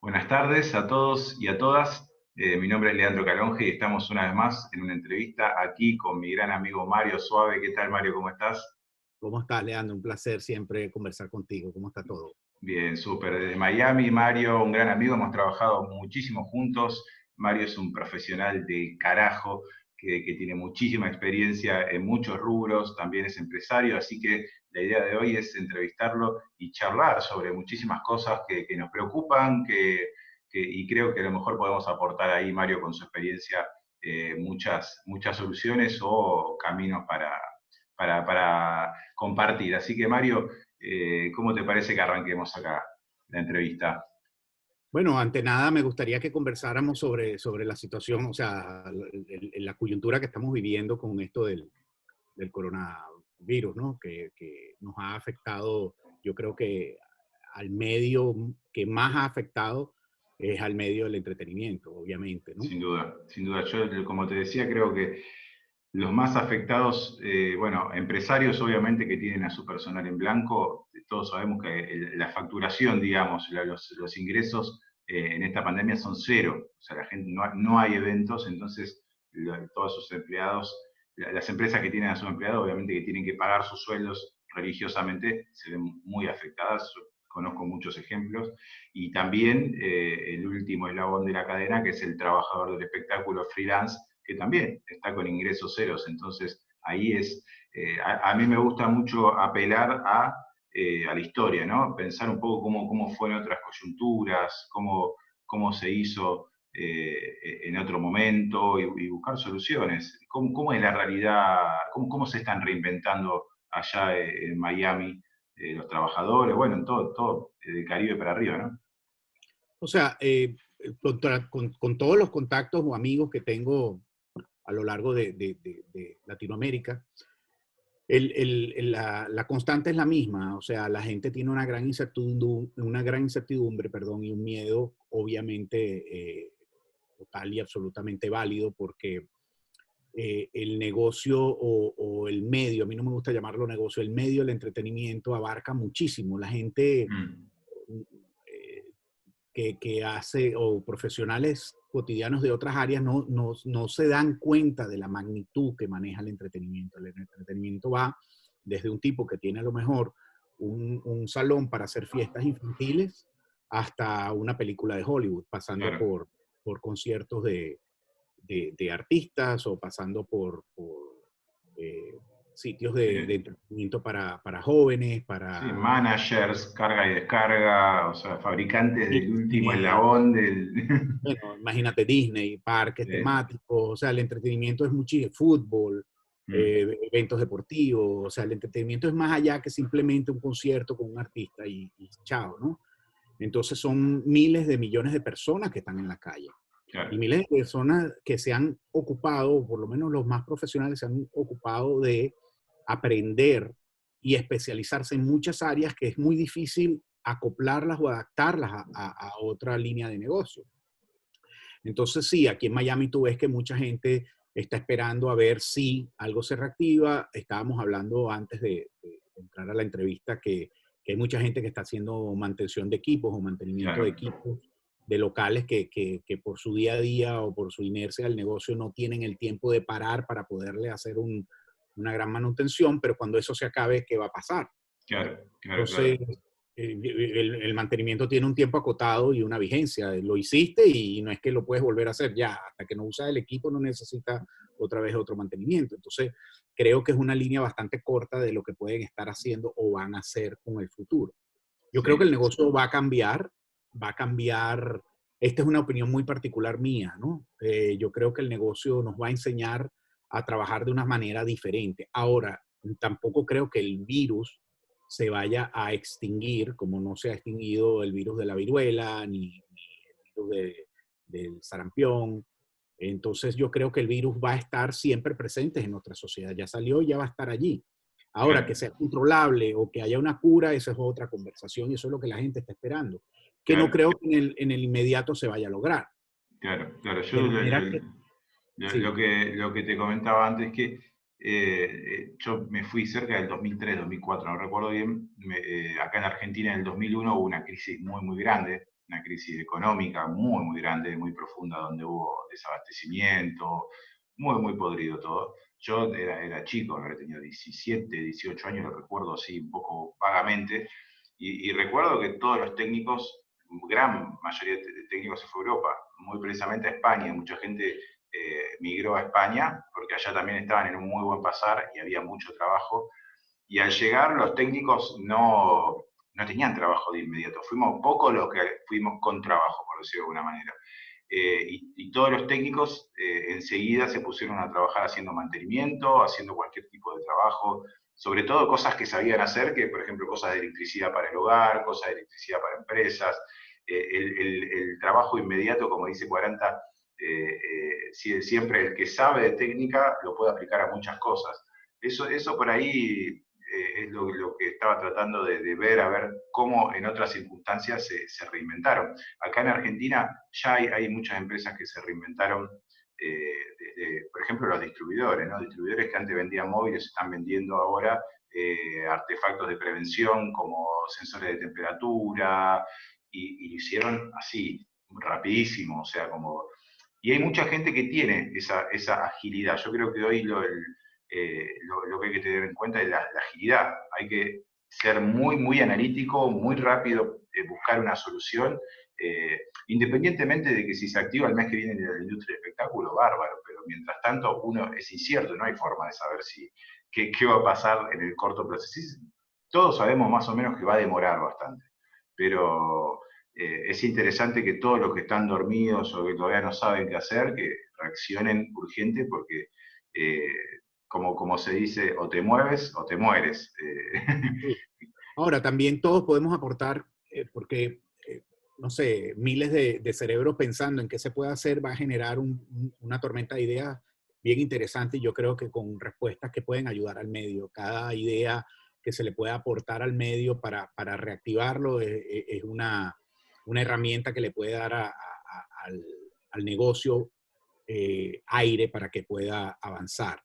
Buenas tardes a todos y a todas. Mi nombre es Leandro Calonge y estamos una vez más en una entrevista aquí con mi gran amigo Mario Suave. ¿Qué tal, Mario? ¿Cómo estás? ¿Cómo estás, Leandro? Un placer siempre conversar contigo. ¿Cómo está todo? Bien, súper. Desde Miami, Mario, un gran amigo, hemos trabajado muchísimo juntos. Mario es un profesional de carajo que tiene muchísima experiencia en muchos rubros, también es empresario, así que la idea de hoy es entrevistarlo y charlar sobre muchísimas cosas que nos preocupan y creo que a lo mejor podemos aportar ahí, Mario, con su experiencia, muchas soluciones o caminos para compartir. Así que, Mario, ¿cómo te parece que arranquemos acá la entrevista? Bueno, ante nada me gustaría que conversáramos sobre la situación, o sea, la coyuntura que estamos viviendo con esto del coronavirus, ¿no? Que nos ha afectado, yo creo que al medio que más ha afectado es al medio del entretenimiento, obviamente, ¿no? Sin duda, sin duda. Yo, como te decía, creo que los más afectados, bueno, empresarios obviamente que tienen a su personal en blanco, todos sabemos que la facturación, digamos, los ingresos en esta pandemia son cero. O sea, la gente no hay eventos, entonces todos sus empleados, las empresas que tienen a sus empleados, obviamente que tienen que pagar sus sueldos religiosamente, se ven muy afectadas. Yo conozco muchos ejemplos. Y también el último eslabón de la cadena, que es el trabajador del espectáculo freelance, que también está con ingresos ceros. Entonces, ahí a mí me gusta mucho apelar a la historia, ¿no? Pensar un poco cómo fue en otras coyunturas, cómo se hizo en otro momento y buscar soluciones. ¿Cómo es la realidad? ¿Cómo se están reinventando allá en Miami los trabajadores? Bueno, en todo de Caribe para arriba, ¿no? O sea, con todos los contactos o amigos que tengo a lo largo de Latinoamérica, la constante es la misma, o sea, la gente tiene una gran incertidumbre, perdón, y un miedo obviamente total y absolutamente válido porque el negocio o el medio, a mí no me gusta llamarlo negocio, el medio del entretenimiento abarca muchísimo. La gente Mm, eh, que hace o profesionales cotidianos de otras áreas no se dan cuenta de la magnitud que maneja el entretenimiento. El entretenimiento va desde un tipo que tiene a lo mejor un salón para hacer fiestas infantiles hasta una película de Hollywood, pasando claro. por conciertos de artistas o pasando eh, sitios Sí. de entretenimiento para jóvenes, Sí, para managers, carga y descarga, o sea, fabricantes del último Disney. eslabón del... Bueno, imagínate Disney, parques Sí. temáticos, o sea, el entretenimiento es muchísimo, fútbol, Mm, eventos deportivos, o sea, el entretenimiento es más allá que simplemente un concierto con un artista y chao, ¿no? Entonces son miles de millones de personas que están en la calle y claro, miles de personas que se han ocupado, o por lo menos los más profesionales se han ocupado de aprender y especializarse en muchas áreas que es muy difícil acoplarlas o adaptarlas a otra línea de negocio. Entonces, sí, aquí en Miami tú ves que mucha gente está esperando a ver si algo se reactiva. Estábamos hablando antes de entrar a la entrevista que hay mucha gente que está haciendo mantención de equipos o mantenimiento de claro, equipos de locales que por su día a día o por su inercia del negocio no tienen el tiempo de parar para poderle hacer una gran manutención, pero cuando eso se acabe, ¿qué va a pasar? claro. Entonces, el mantenimiento tiene un tiempo acotado y una vigencia. Lo hiciste y no es que lo puedes volver a hacer ya. Hasta que no usas el equipo no necesitas otra vez otro mantenimiento. Entonces, creo que es una línea bastante corta de lo que pueden estar haciendo o van a hacer con el futuro. Yo creo que el Sí, negocio va a cambiar, va a cambiar. Esta es una opinión muy particular mía, ¿no? Yo creo que el negocio nos va a enseñar a trabajar de una manera diferente. Ahora, tampoco creo que el virus se vaya a extinguir, como no se ha extinguido el virus de la viruela, ni el virus del sarampión. Entonces yo creo que el virus va a estar siempre presente en nuestra sociedad. Ya salió y ya va a estar allí. Ahora, que claro, sea controlable o que haya una cura, esa es otra conversación y eso es lo que la gente está esperando. Que no claro, creo que en el inmediato se vaya a lograr. claro. Yo De manera que, sí, lo que te comentaba antes es que yo me fui cerca del 2003, 2004, no recuerdo bien. Acá en Argentina en el 2001 hubo una crisis muy grande una crisis económica muy, muy grande, muy profunda, donde hubo desabastecimiento, muy, muy podrido todo. Yo era chico, habría tenido 17, 18 años, lo recuerdo así un poco vagamente, y recuerdo que todos los técnicos, gran mayoría de técnicos se fue a Europa, muy precisamente a España. Mucha gente migró a España porque allá también estaban en un muy buen pasar y había mucho trabajo. Y al llegar los técnicos no tenían trabajo de inmediato. Fuimos pocos los que fuimos con trabajo, por decirlo de alguna manera. Y todos los técnicos enseguida se pusieron a trabajar haciendo mantenimiento, haciendo cualquier tipo de trabajo, sobre todo cosas que sabían hacer, que por ejemplo cosas de electricidad para el hogar, cosas de electricidad para empresas, el trabajo inmediato, como dice 40, siempre el que sabe de técnica lo puede aplicar a muchas cosas. Eso por ahí es lo que estaba tratando de ver, a ver cómo en otras circunstancias se reinventaron. Acá en Argentina ya hay muchas empresas que se reinventaron, por ejemplo, los distribuidores, ¿no? Distribuidores que antes vendían móviles están vendiendo ahora artefactos de prevención como sensores de temperatura, y lo hicieron así, rapidísimo, o sea, como... Y hay mucha gente que tiene esa agilidad. Yo creo que hoy lo que hay que tener en cuenta es la agilidad. Hay que ser muy, muy analítico, muy rápido, buscar una solución, independientemente de que si se activa el mes que viene la industria del espectáculo, bárbaro, pero mientras tanto uno es incierto, no hay forma de saber qué va a pasar en el corto plazo. Sí, todos sabemos más o menos que va a demorar bastante, pero es interesante que todos los que están dormidos o que todavía no saben qué hacer, que reaccionen urgente porque eh, como se dice, o te mueves o te mueres. Sí. Ahora, también todos podemos aportar, porque, no sé, miles de cerebros pensando en qué se puede hacer va a generar una tormenta de ideas bien interesante y yo creo que con respuestas que pueden ayudar al medio. Cada idea que se le pueda aportar al medio para reactivarlo es una herramienta que le puede dar al, al negocio aire para que pueda avanzar.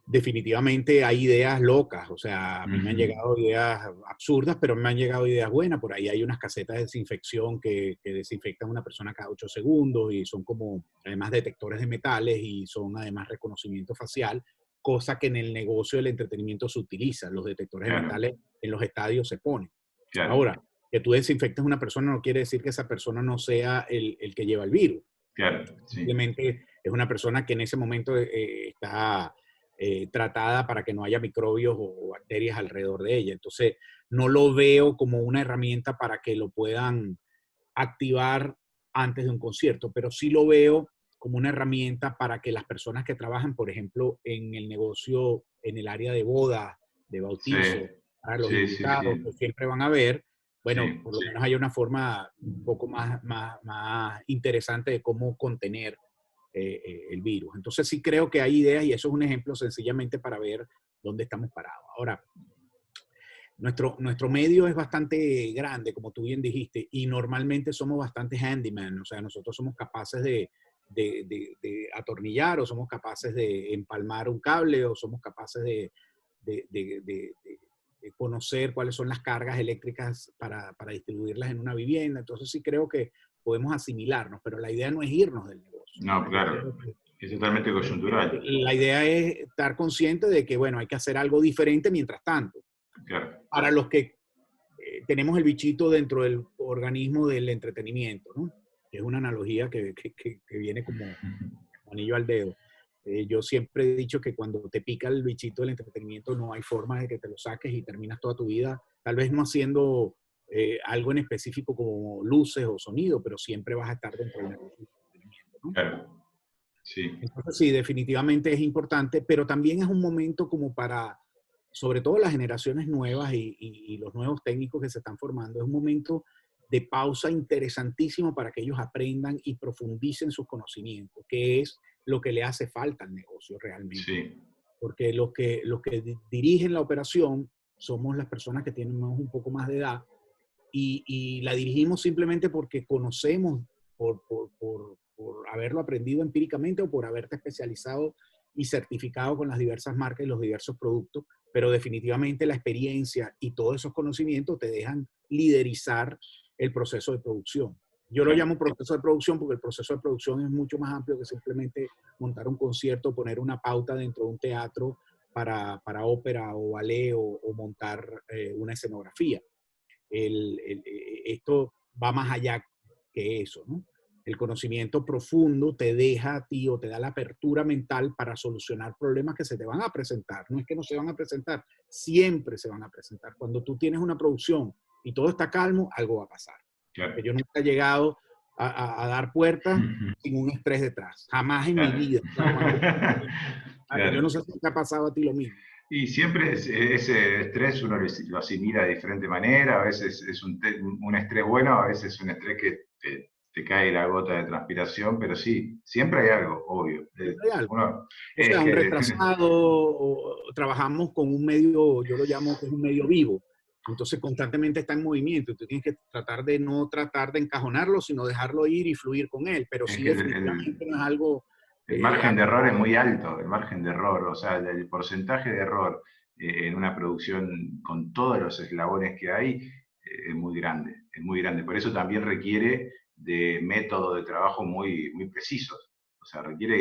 Definitivamente hay ideas locas, o sea, a mí me han llegado ideas absurdas, pero me han llegado ideas buenas. Por ahí hay unas casetas de desinfección que desinfectan a una persona cada 8 segundos y son como, además, detectores de metales y son además reconocimiento facial, cosa que en el negocio del entretenimiento se utiliza. Los detectores de Claro, metales en los estadios se ponen. claro, Ahora, que tú desinfectes a una persona no quiere decir que esa persona no sea el que lleva el virus. claro, sí, Simplemente es una persona que en ese momento está tratada para que no haya microbios o bacterias alrededor de ella. Entonces, no lo veo como una herramienta para que lo puedan activar antes de un concierto, pero sí lo veo como una herramienta para que las personas que trabajan, por ejemplo, en el negocio, en el área de boda, de sí, bautizo, para los sí, sí, invitados sí, que siempre van a ver, bueno, sí, por lo menos hay una forma un poco más interesante de cómo contener el virus. Entonces sí creo que hay ideas y eso es un ejemplo sencillamente para ver dónde estamos parados. Ahora, nuestro medio es bastante grande, como tú bien dijiste, y normalmente somos bastante handyman, o sea, nosotros somos capaces de atornillar o somos capaces de empalmar un cable o somos capaces de, de- de- de conocer cuáles son las cargas eléctricas para distribuirlas en una vivienda. Entonces sí creo que podemos asimilarnos, pero la idea no es irnos del negocio. O no, sea, yo claro, creo que es totalmente coyuntural, la idea es estar consciente de que, bueno, hay que hacer algo diferente mientras tanto. claro, Para los que tenemos el bichito dentro del organismo del entretenimiento, ¿no? Que es una analogía que viene como anillo al dedo. Yo siempre he dicho que cuando te pica el bichito del entretenimiento no hay forma de que te lo saques y terminas toda tu vida, tal vez no haciendo algo en específico como luces o sonido, pero siempre vas a estar dentro del negocio del entretenimiento, ¿no? claro, sí, Entonces sí, definitivamente es importante, pero también es un momento como para, sobre todo las generaciones nuevas y los nuevos técnicos que se están formando, es un momento de pausa interesantísimo para que ellos aprendan y profundicen sus conocimientos, que es lo que le hace falta al negocio realmente. sí, Porque los que dirigen la operación somos las personas que tienen un poco más de edad y la dirigimos simplemente porque conocemos por haberlo aprendido empíricamente o por haberte especializado y certificado con las diversas marcas y los diversos productos, pero definitivamente la experiencia y todos esos conocimientos te dejan liderizar el proceso de producción. Yo lo Claro. llamo proceso de producción porque el proceso de producción es mucho más amplio que simplemente montar un concierto, poner una pauta dentro de un teatro para ópera o ballet o montar una escenografía. Esto va más allá que eso, ¿no? El conocimiento profundo te deja a ti o te da la apertura mental para solucionar problemas que se te van a presentar. No es que no se van a presentar, siempre se van a presentar. Cuando tú tienes una producción y todo está calmo, algo va a pasar. Claro. Yo nunca he llegado a dar puertas sin un estrés detrás. Jamás en mi Claro. vida. Yo no Claro. sé si te ha pasado a ti lo mismo. Y siempre ese estrés uno lo asimila de diferente manera, a veces es un estrés bueno, a veces es un estrés que te cae la gota de transpiración, pero sí, siempre hay algo, obvio. Siempre hay algo. Uno, O es sea, un que, retrasado, o trabajamos con un medio, yo lo llamo que es un medio vivo. Entonces constantemente está en movimiento y tú tienes que tratar de encajonarlo, sino dejarlo ir y fluir con él. Pero es sí, que definitivamente no es algo el margen de error es acotado. muy alto, el margen de error, o sea, el porcentaje de error en una producción con todos los eslabones que hay es muy grande, es muy grande. Por eso también requiere de métodos de trabajo muy, muy precisos. O sea, requiere,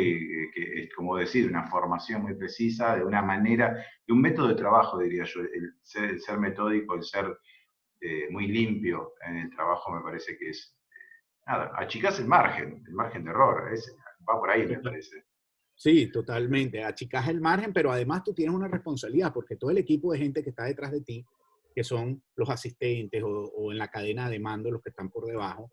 que, es como decir, una formación muy precisa, de una manera, de un método de trabajo, diría yo. El ser metódico, el ser muy limpio en el trabajo me parece que es, nada, achicás el margen de error, va por ahí me parece. Sí, totalmente. Achicas el margen, pero además tú tienes una responsabilidad porque todo el equipo de gente que está detrás de ti, que son los asistentes o en la cadena de mando, los que están por debajo,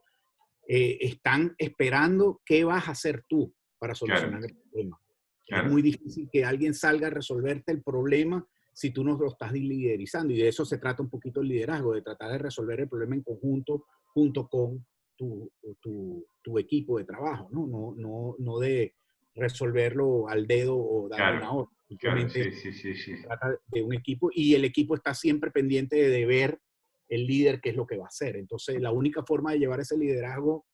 están esperando qué vas a hacer tú para Claro, solucionar el problema. Es muy claro, difícil que alguien salga a resolverte el problema si tú no lo estás liderizando. Y de eso se trata un poquito el liderazgo, de tratar de resolver el problema en conjunto junto con tu equipo de trabajo, ¿no? No de resolverlo al dedo o dando una claro, orden. claro, Simplemente sí, sí, sí, sí. se trata de un equipo y el equipo está siempre pendiente de ver el líder qué es lo que va a hacer. Entonces, la única forma de llevar ese liderazgo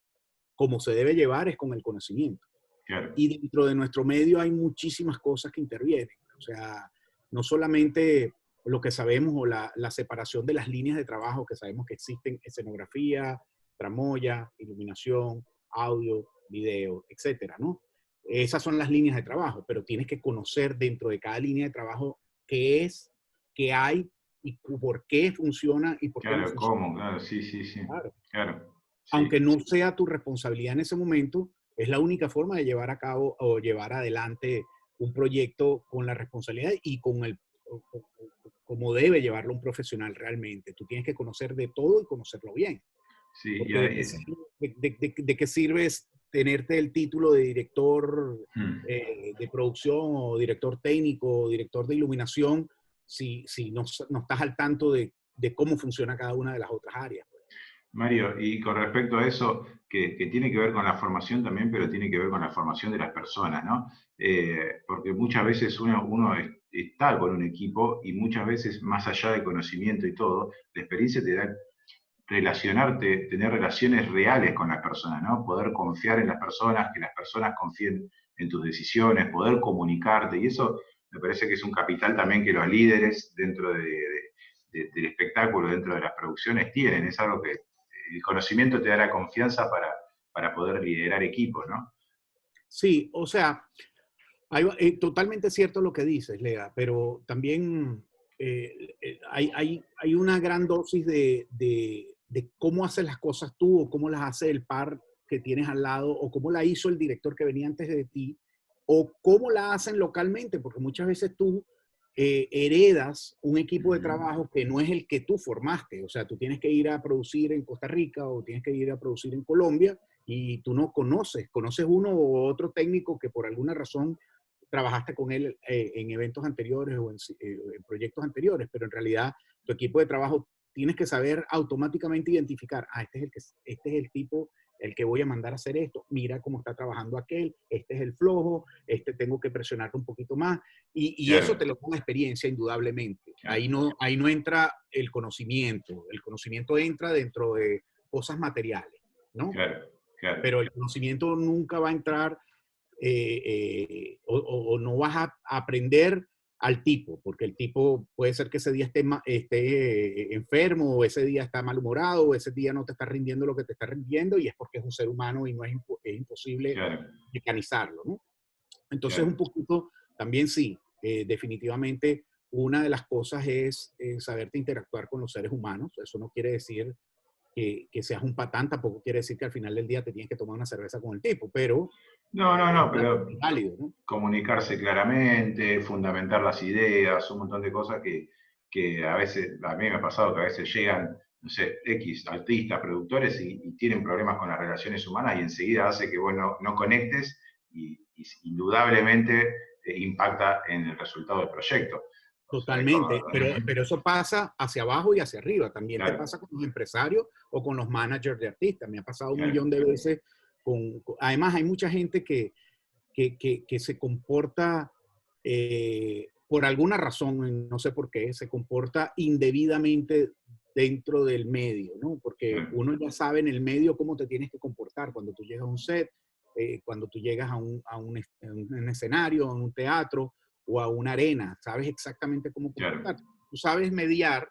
como se debe llevar es con el conocimiento. Claro, Y dentro de nuestro medio hay muchísimas cosas que intervienen. O sea, no solamente lo que sabemos o la separación de las líneas de trabajo que sabemos que existen, escenografía, tramoya, iluminación, audio, video, etcétera, ¿no? Esas son las líneas de trabajo, pero tienes que conocer dentro de cada línea de trabajo qué es, qué hay y por qué funciona y por qué no claro, funciona. ¿cómo? Claro, sí, sí, sí. Claro. Claro, Aunque sí, no sea tu responsabilidad en ese momento, es la única forma de llevar a cabo o llevar adelante un proyecto con la responsabilidad y con como debe llevarlo un profesional realmente. Tú tienes que conocer de todo y conocerlo bien. sí, Porque de qué sirve es tenerte el título de director de producción o director técnico o director de iluminación si no estás al tanto de cómo funciona cada una de las otras áreas. Mario, y con respecto a eso, que tiene que ver con la formación también, pero tiene que ver con la formación de las personas, ¿no? Porque muchas veces uno está con un equipo y muchas veces, más allá de conocimiento y todo, la experiencia te da relacionarte, tener relaciones reales con las personas, ¿no? Poder confiar en las personas, que las personas confíen en tus decisiones, poder comunicarte, y eso me parece que es un capital también que los líderes dentro del espectáculo, dentro de las producciones tienen, es algo que el conocimiento te da la confianza para poder liderar equipos, ¿no? Sí, o sea, totalmente cierto lo que dices, Lea, pero también hay una gran dosis de cómo haces las cosas tú o cómo las hace el par que tienes al lado o cómo la hizo el director que venía antes de ti o cómo la hacen localmente, porque muchas veces tú heredas un equipo de Ujú. trabajo que no es el que tú formaste. O sea, tú tienes que ir a producir en Costa Rica o tienes que ir a producir en Colombia y tú no conoces uno u otro técnico que por alguna razón trabajaste con él en eventos anteriores o en proyectos anteriores, pero en realidad tu equipo de trabajo tienes que saber automáticamente identificar, este es el tipo el que voy a mandar a hacer esto, mira cómo está trabajando aquel, este es el flojo, este tengo que presionarte un poquito más, y eso Claro, te lo da la experiencia indudablemente. claro, Ahí no entra el conocimiento entra dentro de cosas materiales, ¿no? claro, claro. Pero el conocimiento nunca va a entrar o no vas a aprender al tipo, porque el tipo puede ser que ese día esté enfermo, o ese día está malhumorado, o ese día no te está rindiendo lo que te está rindiendo, y es porque es un ser humano y no es imposible claro, mecanizarlo, ¿no? Entonces, un claro. poquito, también sí, definitivamente una de las cosas es saberte interactuar con los seres humanos. Eso no quiere decir que seas un patán, tampoco quiere decir que al final del día te tienes que tomar una cerveza con el tipo, pero No, no, no, pero es válido, ¿no? comunicarse claramente, fundamentar las ideas, un montón de cosas que a veces, a mí me ha pasado que a veces llegan, no sé, X artistas, productores y tienen problemas con las relaciones humanas y enseguida hace que vos no conectes y indudablemente impacta en el resultado del proyecto. O sea, Totalmente, pero eso pasa hacia abajo y hacia arriba. También te claro, pasa con los empresarios o con los managers de artistas. Me ha pasado un claro, millón de veces además, hay mucha gente que se comporta, por alguna razón, no sé por qué, se comporta indebidamente dentro del medio, ¿no? Porque claro, uno ya sabe en el medio cómo te tienes que comportar cuando tú llegas a un set, cuando tú llegas a un escenario, a un teatro o a una arena, sabes exactamente cómo claro, comportarte. Tú sabes mediar,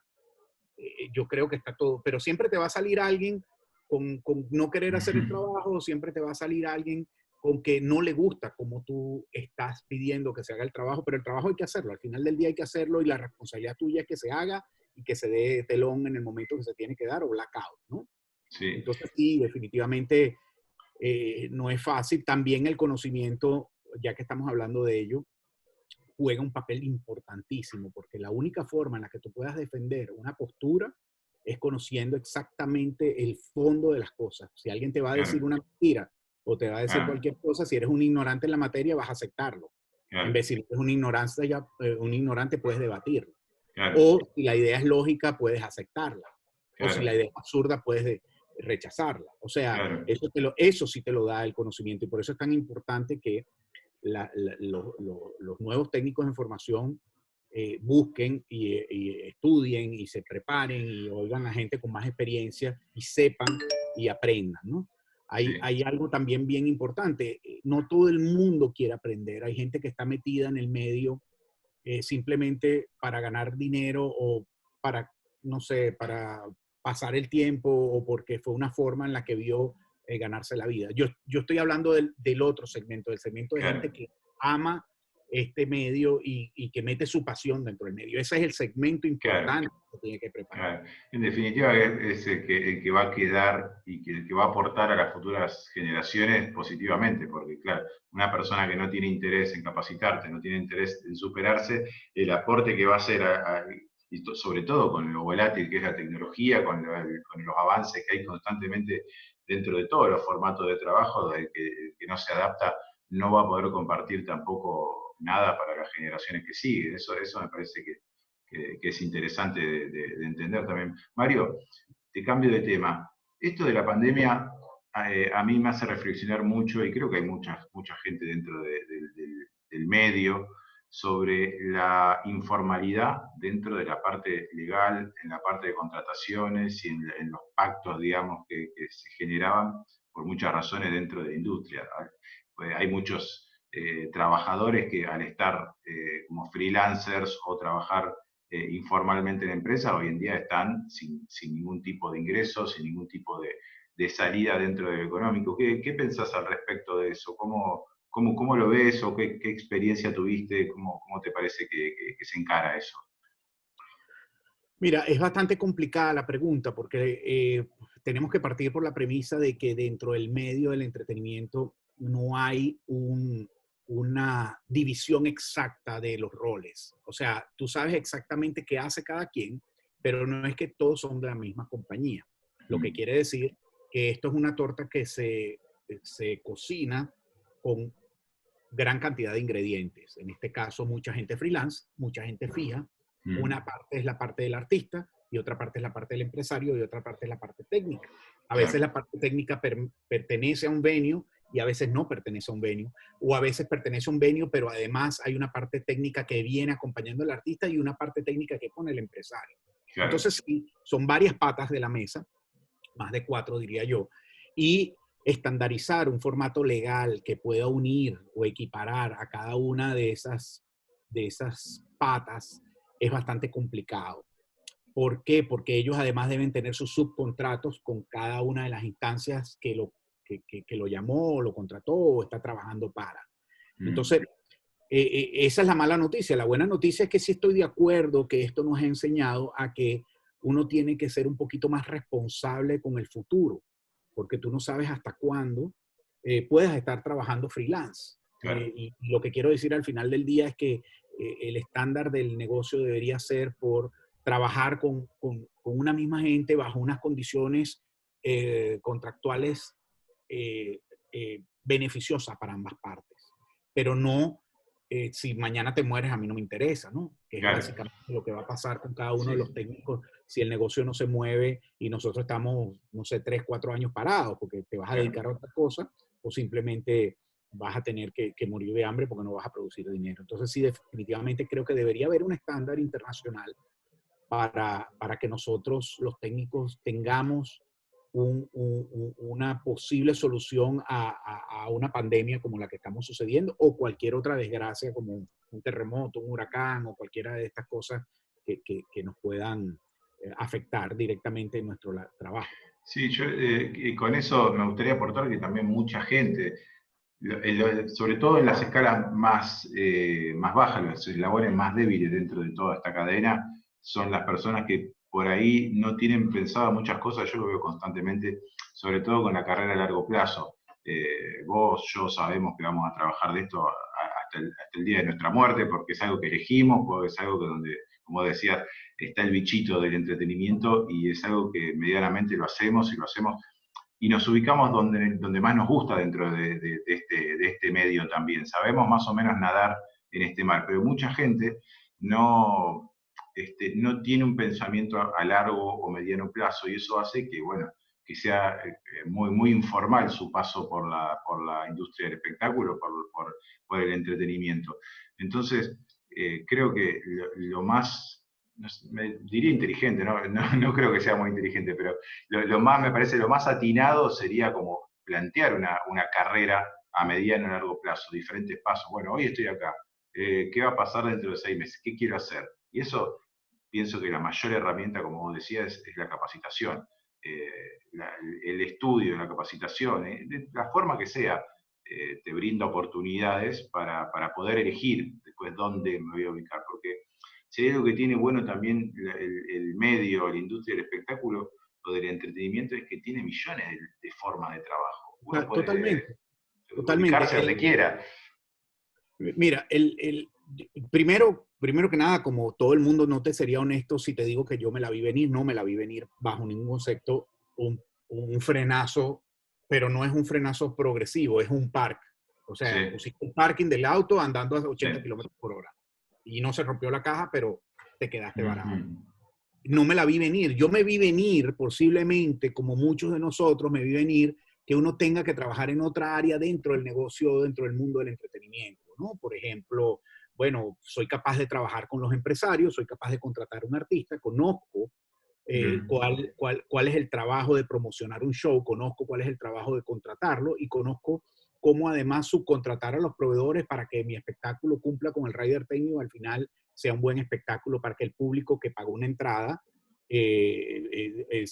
yo creo que está todo, pero siempre te va a salir alguien con no querer hacer el trabajo, siempre te va a salir alguien con que no le gusta como tú estás pidiendo que se haga el trabajo, pero el trabajo hay que hacerlo, al final del día hay que hacerlo y la responsabilidad tuya es que se haga y que se dé telón en el momento que se tiene que dar o blackout, ¿no? sí, Entonces sí, definitivamente no es fácil. También el conocimiento, ya que estamos hablando de ello, juega un papel importantísimo, porque la única forma en la que tú puedas defender una postura es conociendo exactamente el fondo de las cosas. Si alguien te va a decir claro, una mentira o te va a decir claro, cualquier cosa, si eres un ignorante en la materia, vas a aceptarlo. En claro, vez de si eres un ignorante, puedes debatirlo. claro, O si la idea es lógica, puedes aceptarla. O si la claro, idea es absurda, puedes rechazarla. O sea, claro, eso sí te lo da el conocimiento. Y por eso es tan importante que los nuevos técnicos de información busquen y estudien y se preparen y oigan a gente con más experiencia y sepan y aprendan, ¿no? sí, Hay algo también bien importante. No todo el mundo quiere aprender. Hay gente que está metida en el medio simplemente para ganar dinero o para, no sé, para pasar el tiempo o porque fue una forma en la que vio ganarse la vida. Yo estoy hablando del otro segmento, del segmento de gente claro. que ama este medio y que mete su pasión dentro del medio. Ese es el segmento Claro, importante que tiene que preparar. claro. En definitiva, es el que va a quedar y que el que va a aportar a las futuras generaciones positivamente, porque claro, una persona que no tiene interés en capacitarse, no tiene interés en superarse, el aporte que va a hacer, y sobre todo con lo volátil que es la tecnología, con los avances que hay constantemente dentro de todos los formatos de trabajo, el que no se adapta no va a poder compartir tampoco nada para las generaciones que siguen. Eso me parece que es interesante de entender también. Mario, te cambio de tema. Esto de la pandemia a mí me hace reflexionar mucho y creo que hay mucha gente dentro del medio sobre la informalidad dentro de la parte legal, en la parte de contrataciones y en los pactos, digamos, que se generaban por muchas razones dentro de la industria. Hay muchos trabajadores que al estar como freelancers o trabajar informalmente en empresas, hoy en día están sin ningún tipo de ingresos, sin ningún tipo de salida dentro de lo económico. ¿Qué pensás al respecto de eso? ¿Cómo lo ves o qué experiencia tuviste? ¿Cómo te parece que se encara eso? Mira, es bastante complicada la pregunta porque tenemos que partir por la premisa de que dentro del medio del entretenimiento no hay una división exacta de los roles. O sea, tú sabes exactamente qué hace cada quien, pero no es que todos son de la misma compañía. Lo que Mm, quiere decir que esto es una torta que se cocina con gran cantidad de ingredientes. En este caso, mucha gente freelance, mucha gente fija. mm, Una parte es la parte del artista y otra parte es la parte del empresario y otra parte es la parte técnica. A veces claro, la parte técnica pertenece a un venue y a veces no pertenece a un venue. O a veces pertenece a un venue, pero además hay una parte técnica que viene acompañando al artista y una parte técnica que pone el empresario. claro, Entonces, sí, son varias patas de la mesa, más de 4 diría yo, y estandarizar un formato legal que pueda unir o equiparar a cada una de esas de esas patas es bastante complicado. ¿Por qué? Porque ellos además deben tener sus subcontratos con cada una de las instancias que lo llamó, lo contrató o está trabajando para. Entonces, esa es la mala noticia. La buena noticia es que sí estoy de acuerdo que esto nos ha enseñado a que uno tiene que ser un poquito más responsable con el futuro, porque tú no sabes hasta cuándo puedes estar trabajando freelance. Claro. Y lo que quiero decir al final del día es que el estándar del negocio debería ser por trabajar con una misma gente bajo unas condiciones contractuales beneficiosas para ambas partes. Pero no, si mañana te mueres, a mí no me interesa, ¿no? Que es Claro. básicamente lo que va a pasar con cada uno de Sí. los técnicos si el negocio no se mueve y nosotros estamos, no sé, 3, 4 años parados porque te vas a dedicar a otra cosa o simplemente vas a tener que morir de hambre porque no vas a producir dinero. Entonces sí, definitivamente creo que debería haber un estándar internacional para que nosotros, los técnicos, tengamos una posible solución a una pandemia como la que estamos sucediendo o cualquier otra desgracia como un terremoto, un huracán o cualquiera de estas cosas que nos puedan afectar directamente en nuestro trabajo. Sí, yo con eso me gustaría aportar que también mucha gente, sobre todo en las escalas más bajas, los eslabones más débiles dentro de toda esta cadena, son las personas que por ahí no tienen pensado muchas cosas. Yo lo veo constantemente, sobre todo con la carrera a largo plazo. Vos, yo sabemos que vamos a trabajar de esto hasta el día de nuestra muerte, porque es algo que elegimos, porque es algo que donde, como decías, está el bichito del entretenimiento y es algo que medianamente lo hacemos y nos ubicamos donde más nos gusta dentro de este medio también. Sabemos más o menos nadar en este mar, pero mucha gente no, no tiene un pensamiento a largo o mediano plazo y eso hace que, bueno, que sea muy informal su paso por la industria del espectáculo, por el entretenimiento. Entonces, creo que lo más, no sé, me diría inteligente, no creo que sea muy inteligente, pero me parece lo más atinado sería como plantear una carrera a mediano y largo plazo, diferentes pasos. Bueno, hoy estoy acá, ¿qué va a pasar dentro de 6 meses? ¿Qué quiero hacer? Y eso pienso que la mayor herramienta, como vos decías, es la capacitación. El estudio, la capacitación, de la forma que sea, te brinda oportunidades para poder elegir después dónde me voy a ubicar, porque si hay algo que tiene bueno también el medio, la industria del espectáculo o del entretenimiento, es que tiene millones de formas de trabajo. Uno puede Totalmente, ubicarse donde totalmente. quiera. Mira, primero que nada, como todo el mundo, no te sería honesto si te digo que yo me la vi venir. No me la vi venir bajo ningún concepto, un frenazo, pero no es un frenazo progresivo, es un park. O Sí, sea, pusiste un parking del auto andando a 80 sí. kilómetros por hora. Y no se rompió la caja, pero te quedaste varado. Uh-huh. No me la vi venir. Yo me vi venir, posiblemente, como muchos de nosotros, me vi venir que uno tenga que trabajar en otra área dentro del negocio, dentro del mundo del entretenimiento, ¿no? Por ejemplo, bueno, soy capaz de trabajar con los empresarios, soy capaz de contratar a un artista, conozco cuál es el trabajo de promocionar un show, conozco cuál es el trabajo de contratarlo y conozco cómo además subcontratar a los proveedores para que mi espectáculo cumpla con el rider técnico, al final sea un buen espectáculo para que el público que pagó una entrada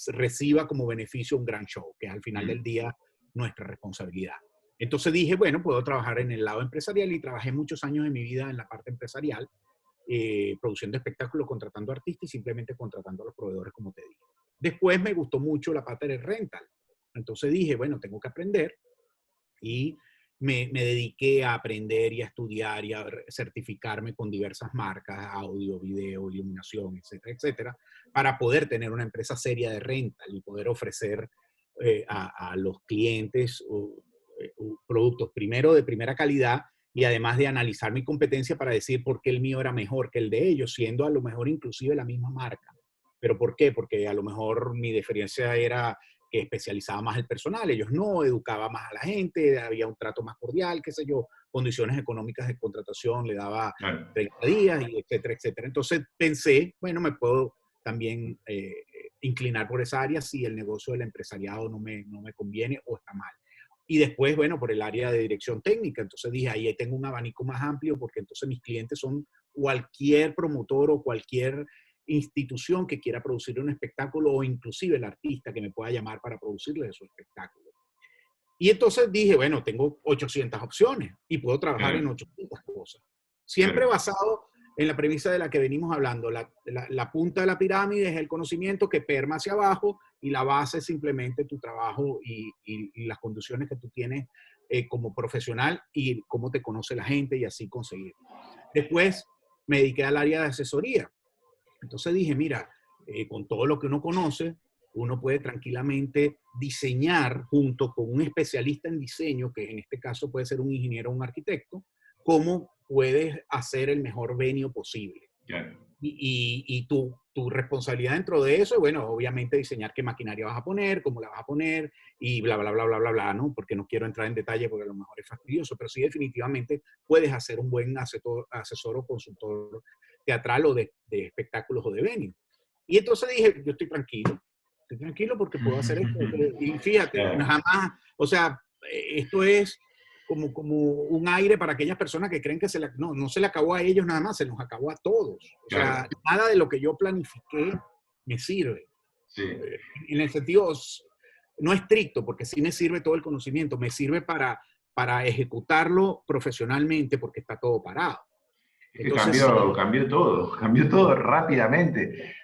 reciba como beneficio un gran show, que es al final del día nuestra responsabilidad. Entonces dije, bueno, puedo trabajar en el lado empresarial y trabajé muchos años de mi vida en la parte empresarial, produciendo espectáculos, contratando artistas y simplemente contratando a los proveedores, como te dije. Después me gustó mucho la parte de rental. Entonces dije, bueno, tengo que aprender y me dediqué a aprender y a estudiar y a certificarme con diversas marcas, audio, video, iluminación, etcétera, etcétera, para poder tener una empresa seria de rental y poder ofrecer a los clientes productos primero de primera calidad y además de analizar mi competencia para decir por qué el mío era mejor que el de ellos, siendo a lo mejor inclusive la misma marca. ¿Pero por qué? Porque a lo mejor mi diferencia era que especializaba más el personal, ellos no, educaba más a la gente, había un trato más cordial, qué sé yo, condiciones económicas de contratación, le daba Claro. 30 días, y etcétera, etcétera. Entonces pensé, bueno, me puedo también inclinar por esa área si el negocio del empresariado no me conviene o está mal. Y después, bueno, por el área de dirección técnica. Entonces dije, ahí tengo un abanico más amplio porque entonces mis clientes son cualquier promotor o cualquier institución que quiera producir un espectáculo o inclusive el artista que me pueda llamar para producirle su espectáculo. Y entonces dije, bueno, tengo 800 opciones y puedo trabajar en Claro, 800 cosas. Siempre claro, basado en la premisa de la que venimos hablando. La punta de la pirámide es el conocimiento que perma hacia abajo y la base es simplemente tu trabajo y las condiciones que tú tienes como profesional y cómo te conoce la gente y así conseguir. Después me dediqué al área de asesoría. Entonces dije, mira, con todo lo que uno conoce, uno puede tranquilamente diseñar junto con un especialista en diseño, que en este caso puede ser un ingeniero o un arquitecto, cómo puedes hacer el mejor venue posible. claro. Y tu responsabilidad dentro de eso, bueno, obviamente diseñar qué maquinaria vas a poner, cómo la vas a poner y bla, bla, bla, bla, bla, bla, ¿no? Porque no quiero entrar en detalle porque a lo mejor es fastidioso, pero sí definitivamente puedes hacer un buen asesor o consultor teatral o de espectáculos o de venue. Y entonces dije, yo estoy tranquilo porque puedo hacer esto. Y fíjate, Claro, nada más, o sea, esto es como un aire para aquellas personas que creen que no se le acabó a ellos nada más, se nos acabó a todos. O sea, claro, nada de lo que yo planifiqué me sirve. sí. En el sentido no estricto, porque sí me sirve todo el conocimiento, me sirve para ejecutarlo profesionalmente porque está todo parado. Es que Entonces, sí, cambió todo, cambió todo rápidamente.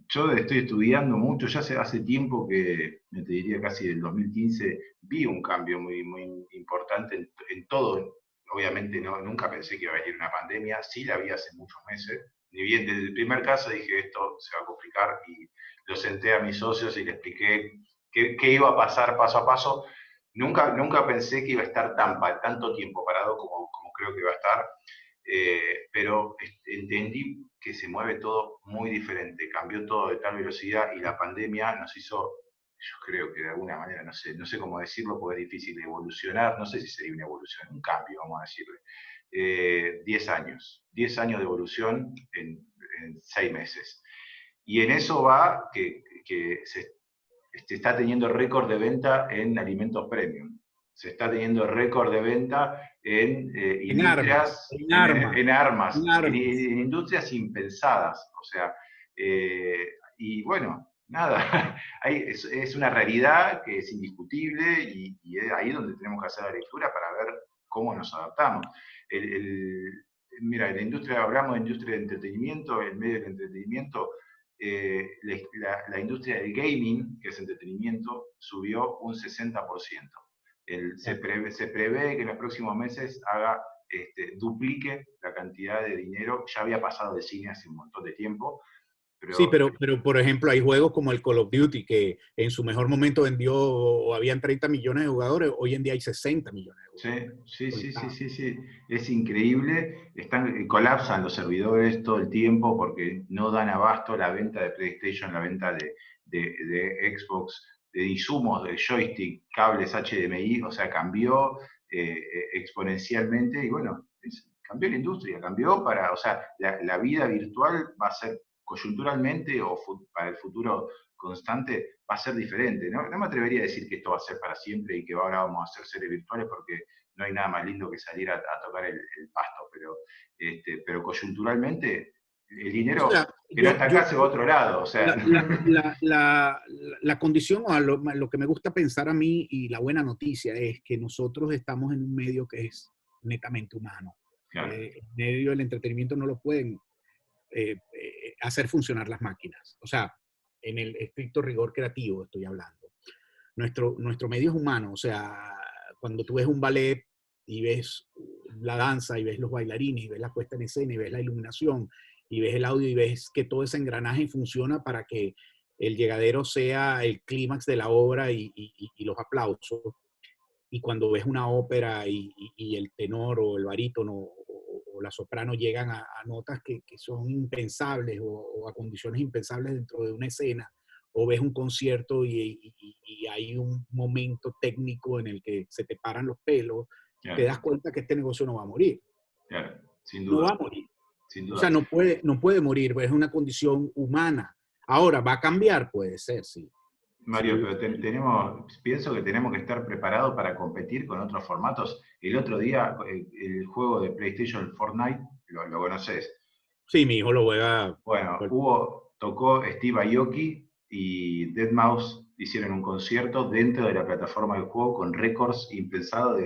Yo estoy estudiando mucho, ya hace tiempo que, me te diría casi del 2015, vi un cambio muy, muy importante en todo. Obviamente nunca pensé que iba a venir una pandemia, sí la vi hace muchos meses. Ni bien desde el primer caso dije esto se va a complicar y lo senté a mis socios y les expliqué qué iba a pasar paso a paso. Nunca pensé que iba a estar tanto tiempo parado como creo que va a estar. Pero entendí que se mueve todo muy diferente, cambió todo de tal velocidad y la pandemia nos hizo, yo creo que de alguna manera, no sé cómo decirlo porque es difícil de evolucionar, no sé si sería una evolución, un cambio, vamos a decirle. 10 años de evolución en 6 meses. Y en eso va que se está teniendo récord de venta en alimentos premium. Se está teniendo récord de venta en en armas, industrias, en armas, en armas, en armas. en industrias impensadas. O sea, y bueno, nada, es una realidad que es indiscutible y es ahí donde tenemos que hacer la lectura para ver cómo nos adaptamos. Mira, hablamos de industria de entretenimiento, el medio del entretenimiento, la industria del gaming, que es entretenimiento, subió un 60%. Se prevé que en los próximos meses duplique la cantidad de dinero. Ya había pasado de cine hace un montón de tiempo, Sí, pero pero por ejemplo, hay juegos como el Call of Duty que en su mejor momento vendió, o habían 30 millones de jugadores, hoy en día hay 60 millones de sí, jugadores sí, sí, sí, conectados. sí, sí, es increíble. Colapsan los servidores todo el tiempo porque no dan abasto la venta de PlayStation, la venta de Xbox, de insumos, de joystick, cables HDMI, o sea, cambió exponencialmente y bueno, cambió la industria, o sea, la vida virtual va a ser coyunturalmente o para el futuro constante va a ser diferente. No me atrevería a decir que esto va a ser para siempre y que ahora vamos a hacer series virtuales porque no hay nada más lindo que salir a tocar el pasto, pero coyunturalmente el O sea, dinero que no está acá se va a otro lado. O sea. la condición o lo que me gusta pensar a mí y la buena noticia es que nosotros estamos en un medio que es netamente humano. Claro, El medio del entretenimiento no lo pueden hacer funcionar las máquinas. O sea, en el estricto rigor creativo estoy hablando. Nuestro medio es humano, o sea, cuando tú ves un ballet y ves la danza y ves los bailarines y ves la puesta en escena y ves la iluminación y ves el audio y ves que todo ese engranaje funciona para que el llegadero sea el clímax de la obra y los aplausos. Y cuando ves una ópera y el tenor o el barítono o la soprano llegan a notas que son impensables o a condiciones impensables dentro de una escena, o ves un concierto y hay un momento técnico en el que se te paran los pelos, te claro, das cuenta que este negocio no va a morir. claro, sin No va duda, a morir. sin O sea, duda. no puede morir, es una condición humana. Ahora, ¿va a cambiar? Puede ser, sí. Mario, Sí, pero pienso que tenemos que estar preparados para competir con otros formatos. El otro día, el juego de PlayStation, Fortnite, lo conoces. Sí, mi hijo lo juega. Bueno, tocó Steve Aoki y Deadmau5 hicieron un concierto dentro de la plataforma del juego con récords impensados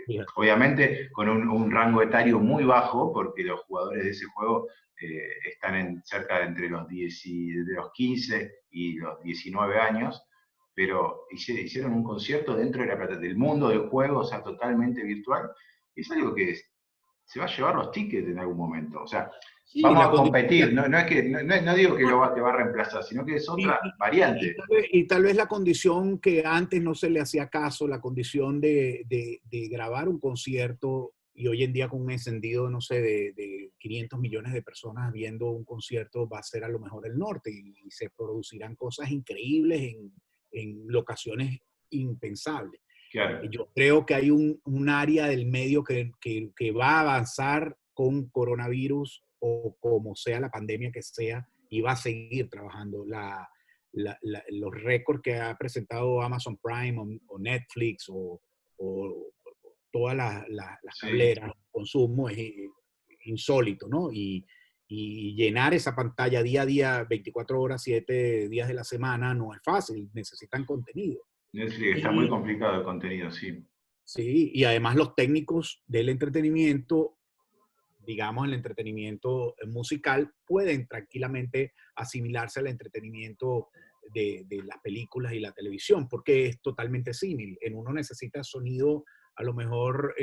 Fíjate. obviamente con un rango etario muy bajo, porque los jugadores de ese juego están cerca de entre los 10 de los 15 y los 19 años, pero hicieron un concierto dentro de del mundo del juego, o sea, totalmente virtual, y es algo que se va a llevar los tickets en algún momento. O sea, Sí, vamos la a condición. competir, no digo que te va a reemplazar, sino que es Y, otra y- variante. y tal vez la condición que antes no se le hacía caso, la condición de grabar un concierto, y hoy en día con un encendido, no sé, de 500 millones de personas viendo un concierto, va a ser a lo mejor el norte y se producirán cosas increíbles en locaciones impensables. Claro, Y yo creo que hay un área del medio que va a avanzar con coronavirus o como sea la pandemia que sea, y va a seguir trabajando. Los récords que ha presentado Amazon Prime o Netflix o todas las sí. cableras, consumo es insólito, ¿no? Y llenar esa pantalla día a día, 24 horas, 7 días de la semana, no es fácil, necesitan contenido. Netflix está muy Y, complicado el contenido, sí. sí, y además los técnicos del entretenimiento, digamos, el entretenimiento musical, pueden tranquilamente asimilarse al entretenimiento de las películas y la televisión, porque es totalmente símil. En uno necesita sonido, a lo mejor,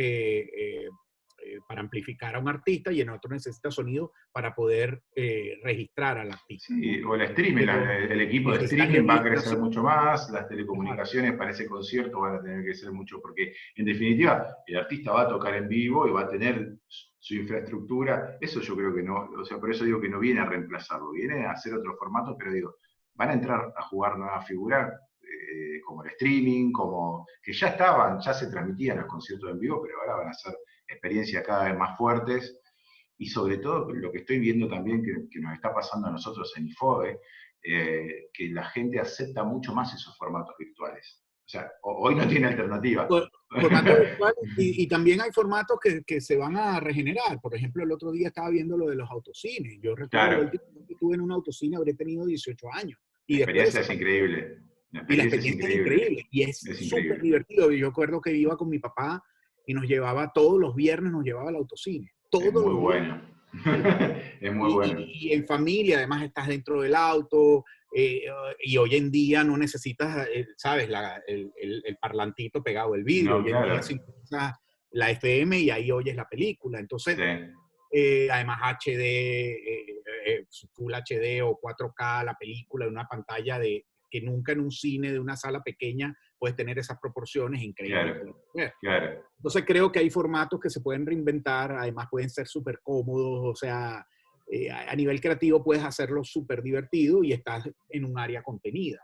para amplificar a un artista, y en otro necesita sonido para poder registrar al artista, ¿no? Sí, o el streaming, Pero el equipo de necesitas streaming va a crecer registración. mucho más, las Claro, telecomunicaciones para ese concierto van a tener que ser mucho, porque en definitiva el artista va a tocar en vivo y va a tener su infraestructura, eso yo creo que no, o sea, por eso digo que no viene a reemplazarlo, viene a hacer otro formato, pero digo, van a entrar a jugar nuevas figuras, como el streaming, como que ya estaban, ya se transmitían los conciertos en vivo, pero ahora van a ser experiencias cada vez más fuertes y sobre todo lo que estoy viendo también que nos está pasando a nosotros en IFOE, que la gente acepta mucho más esos formatos virtuales. O sea, hoy no tiene alternativa. formato virtual, y también hay formatos que se van a regenerar. Por ejemplo, el otro día estaba viendo lo de los autocines. Yo recuerdo la Claro, última vez que estuve en un autocine, habré tenido 18 años. la Y después experiencia es desapareció. increíble. La Y la experiencia es experiencia es increíble. increíble. Y es Es súper increíble. divertido. Yo recuerdo que iba con mi papá y nos llevaba todos los viernes, nos llevaba al autocine. Es Todos muy los viernes. bueno. Sí. Es muy Y, bueno. y en familia, además estás dentro del auto, y hoy en día no necesitas, ¿sabes? El parlantito pegado al vidrio. No, Hoy en día claro. sintonizas la FM y ahí oyes la película. Sí, Entonces, además HD, Full HD o 4K, la película en una pantalla que nunca en un cine de una sala pequeña puedes tener esas proporciones, increíble claro, poder ver. claro. Entonces creo que hay formatos que se pueden reinventar, además pueden ser súper cómodos, o sea, a nivel creativo puedes hacerlo súper divertido y estás en un área contenida.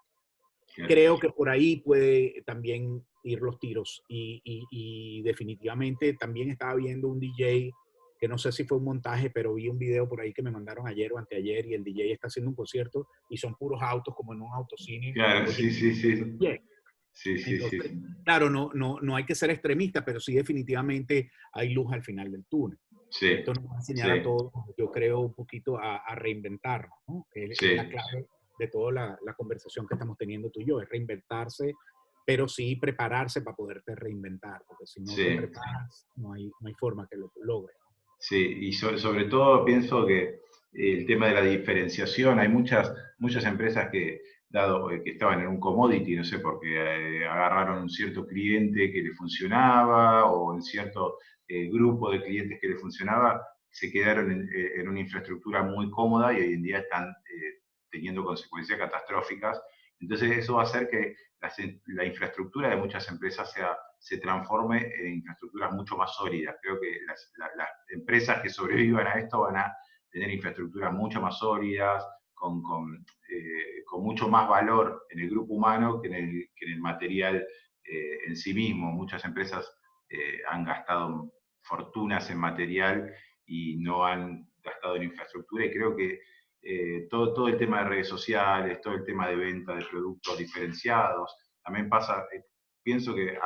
Claro. Creo que por ahí puede también ir los tiros y definitivamente también estaba viendo un DJ que no sé si fue un montaje, pero vi un video por ahí que me mandaron ayer o anteayer, y el DJ está haciendo un concierto y son puros autos como en un autocine. Claro, Oye, sí, sí, sí. bien. Sí, sí, sí, Entonces, sí. claro, no hay que ser extremista, pero sí definitivamente hay luz al final del túnel. Sí, Y esto nos va a enseñar a sí, todos, yo creo, un poquito a reinventarnos, ¿no? Que es la sí. clave de toda la conversación que estamos teniendo tú y yo, es reinventarse, pero sí prepararse para poderte reinventar, porque si no te Sí, preparas, no hay forma que lo logres. sí, y sobre todo pienso que el tema de la diferenciación, hay muchas empresas que, dado que estaban en un commodity, no sé, porque agarraron un cierto cliente que le funcionaba o en cierto grupo de clientes que le funcionaba, se quedaron en una infraestructura muy cómoda y hoy en día están teniendo consecuencias catastróficas. Entonces eso va a hacer que la infraestructura de muchas empresas se transforme en infraestructuras mucho más sólidas. Creo que las empresas que sobrevivan a esto van a tener infraestructuras mucho más sólidas, con mucho más valor en el grupo humano que en el material en sí mismo. Muchas empresas han gastado fortunas en material y no han gastado en infraestructura y creo que todo el tema de redes sociales, todo el tema de venta de productos diferenciados, también pasa, pienso que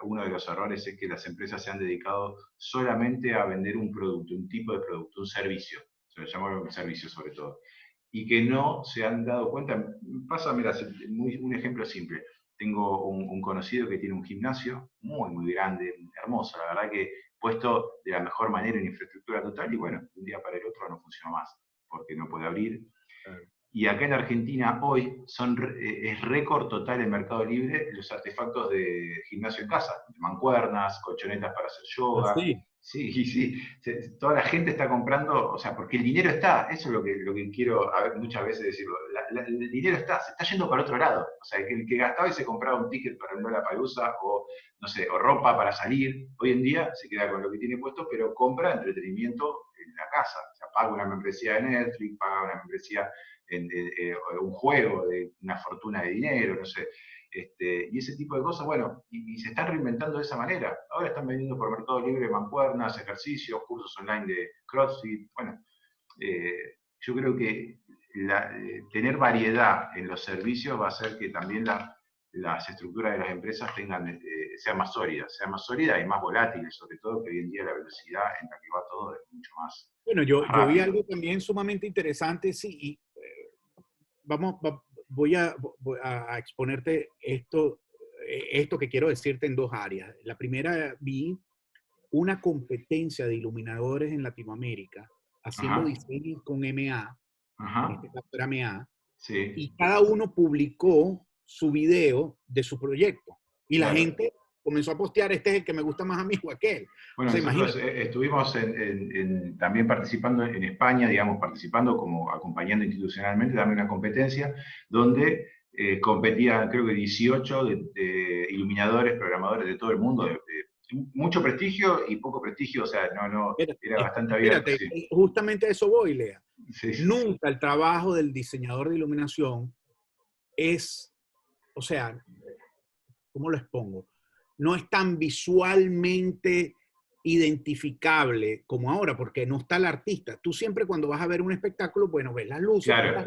uno de los errores es que las empresas se han dedicado solamente a vender un producto, un tipo de producto, un servicio, se lo llama un servicio sobre todo, y que no se han dado cuenta. Pasa, mira, un ejemplo simple. Tengo un conocido que tiene un gimnasio muy, muy grande, hermoso, la verdad que puesto de la mejor manera en infraestructura total, y bueno, de un día para el otro no funciona más, porque no puede abrir. Claro. Y acá en Argentina hoy es récord total en Mercado Libre los artefactos de gimnasio en casa, mancuernas, colchonetas para hacer ¿Ah, yoga. sí? Sí, sí, toda la gente está comprando, o sea, porque el dinero está, eso es lo que quiero muchas veces decirlo, el dinero está, se está yendo para otro lado. O sea, el que gastaba y se compraba un ticket para el Lollapalooza o, no sé, o ropa para salir, hoy en día se queda con lo que tiene puesto, pero compra entretenimiento en la casa. O sea, paga una membresía de Netflix, paga una membresía en un juego de una fortuna de dinero, no sé. Y ese tipo de cosas, bueno, y se están reinventando de esa manera. Ahora están vendiendo por Mercado Libre mancuernas, ejercicios, cursos online de CrossFit. Bueno, yo creo que tener variedad en los servicios va a hacer que también las estructuras de las empresas sean más sólidas y más volátiles, sobre todo que hoy en día la velocidad en la que va todo es mucho más, Bueno, más yo vi rápido. algo también sumamente interesante, sí, y voy a exponerte esto que quiero decirte en dos áreas. La primera, vi una competencia de iluminadores en Latinoamérica haciendo Ajá, diseños con MA, en ajá, este caso era MA, sí, y cada uno publicó su video de su proyecto. Y la claro. gente comenzó a postear, este es el que me gusta más a mí o aquel. O Bueno, sea, nosotros imagínate. estuvimos también participando en España, digamos, participando como acompañando institucionalmente también una competencia donde competían, creo que 18 de iluminadores, programadores de todo el mundo, de mucho prestigio y poco prestigio, o sea, era bastante abierto, Espérate, sí. justamente a eso voy, Lea. Sí, sí, sí. Nunca el trabajo del diseñador de iluminación es, o sea, ¿cómo lo expongo? No es tan visualmente identificable como ahora, porque no está el artista. Tú siempre cuando vas a ver un espectáculo, bueno, ves las luces, tú Claro,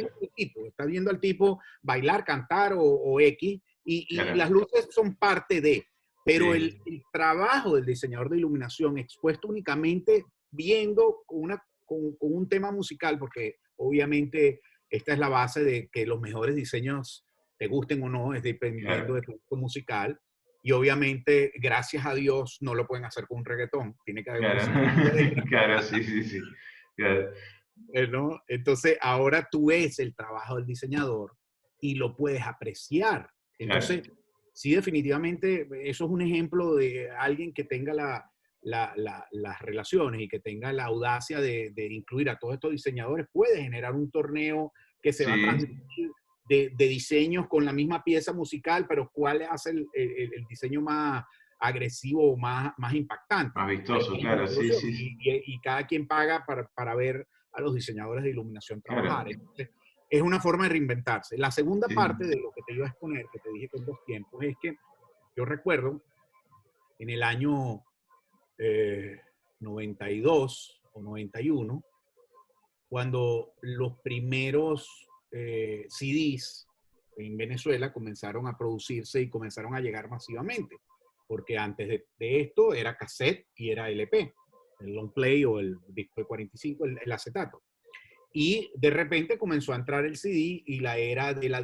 estás viendo al tipo bailar, cantar o X, y claro, las luces son parte de, pero sí, el trabajo del diseñador de iluminación expuesto únicamente viendo con un tema musical, porque obviamente esta es la base de que los mejores diseños te gusten o no, es dependiendo claro, de tu gusto musical. Y obviamente, gracias a Dios, no lo pueden hacer con un reggaetón. Tiene que haber claro, música melódica, claro, sí, sí, sí. Claro, ¿no? Entonces, ahora tú ves el trabajo del diseñador y lo puedes apreciar. claro, Entonces, sí, definitivamente, eso es un ejemplo de alguien que tenga las relaciones y que tenga la audacia de incluir a todos estos diseñadores, puede generar un torneo que se va a sí, transmitir de diseños con la misma pieza musical, pero cuál hace el diseño más agresivo o más impactante. más Ahí vistoso, hay una claro, sí, discusión sí, sí, y cada quien paga para ver a los diseñadores de iluminación trabajar. claro, Entonces, es una forma de reinventarse. La segunda sí. parte de lo que te iba a exponer, que te dije con dos tiempos, es que yo recuerdo en el año 92 o 91, cuando los primeros CDs en Venezuela comenzaron a producirse y comenzaron a llegar masivamente, porque antes de esto era cassette y era LP, el long play o el disco de 45, el acetato. Y de repente comenzó a entrar el CD y la era de la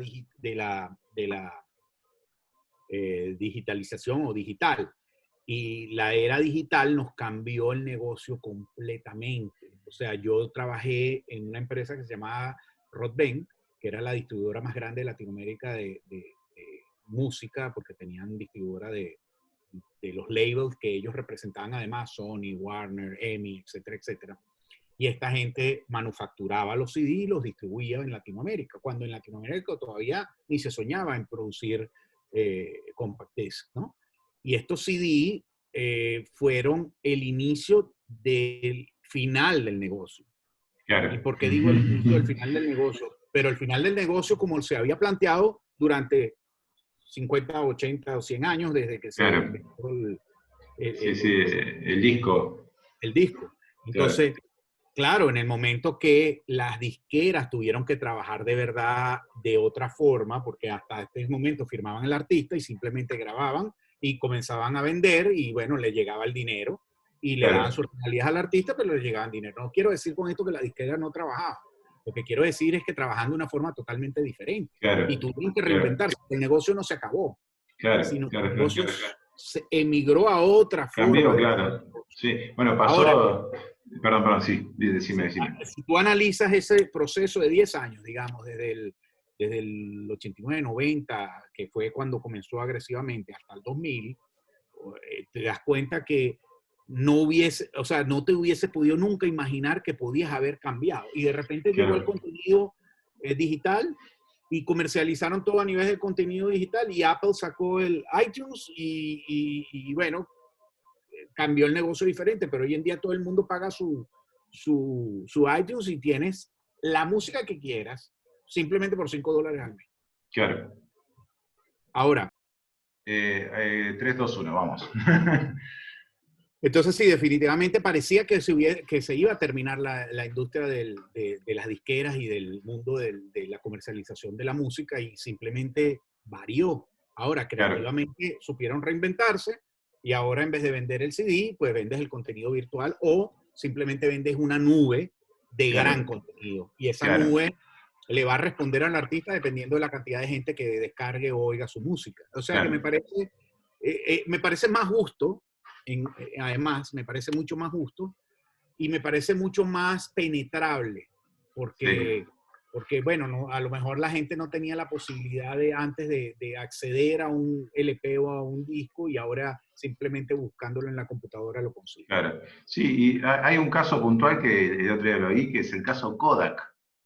digitalización o digital. Y la era digital nos cambió el negocio completamente. O sea, yo trabajé en una empresa que se llamaba Rodben, que era la distribuidora más grande de Latinoamérica de música, porque tenían distribuidora de los labels que ellos representaban, además Sony, Warner, EMI, etcétera, etcétera. Y esta gente manufacturaba los CD y los distribuía en Latinoamérica, cuando en Latinoamérica todavía ni se soñaba en producir compact disc, ¿no? Y estos CD fueron el inicio del final del negocio. ¿Y Claro. por qué digo el inicio del final del negocio? Pero el final del negocio como se había planteado durante 50, 80 o 100 años desde que se Claro. inventó Sí, sí, el disco. el disco. Claro. Entonces, claro, en el momento que las disqueras tuvieron que trabajar de verdad de otra forma, porque hasta este momento firmaban el artista y simplemente grababan y comenzaban a vender y bueno, le llegaba el dinero y le daban Claro, sus regalías al artista, pero le llegaban dinero. No quiero decir con esto que la disquera no trabajaba. Lo que quiero decir es que trabajando de una forma totalmente diferente y claro, tuvieron que claro, reinventarse. El negocio no se acabó, claro, sino que el claro, claro. negocio se emigró a otra forma Cambió, de hacer claro. negocio. Sí, bueno, Ahora, pasó, perdón, sí, decime, si, decime. si tú analizas ese proceso de 10 años, digamos, desde el 89, 90, que fue cuando comenzó agresivamente, hasta el 2000, te das cuenta que no hubiese, o sea, no te hubiese podido nunca imaginar que podías haber cambiado. Y de repente llegó el Claro, contenido digital y comercializaron todo a nivel de contenido digital y Apple sacó el iTunes y bueno, cambió el negocio diferente, pero hoy en día todo el mundo paga su iTunes y tienes la música que quieras simplemente por $5 al mes. claro. Ahora, 3, 2, 1, vamos. entonces sí, definitivamente parecía que se iba a terminar la industria de las disqueras y del mundo de la comercialización de la música y simplemente varió. Ahora, Claro, creativamente supieron reinventarse y ahora en vez de vender el CD, pues vendes el contenido virtual o simplemente vendes una nube de gran claro, contenido. Y esa claro. nube le va a responder al artista dependiendo de la cantidad de gente que descargue o oiga su música. O sea que Claro, me parece más justo además, me parece mucho más justo y me parece mucho más penetrable, sí, porque bueno, no, a lo mejor la gente no tenía la posibilidad de antes de acceder a un LP o a un disco y ahora simplemente buscándolo en la computadora lo consigue. claro. Sí, y hay un caso puntual que el otro día lo vi, que es el caso Kodak.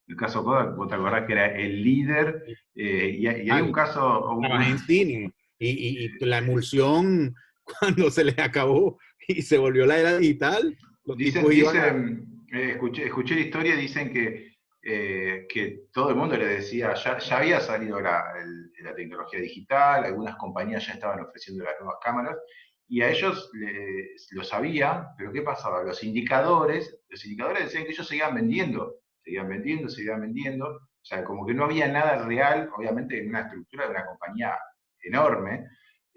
El caso Kodak, vos te acordás que era el líder, y hay un caso, Trabajé en cine y la emulsión, cuando se les acabó y se volvió la era digital, los dicen, tipos iban a... escuché la historia, dicen que todo el mundo le decía, ya había salido la tecnología digital, algunas compañías ya estaban ofreciendo las nuevas cámaras, y a ellos lo sabían, pero ¿qué pasaba? Los indicadores decían que ellos seguían vendiendo, seguían vendiendo, seguían vendiendo, o sea, como que no había nada real, obviamente en una estructura de una compañía enorme,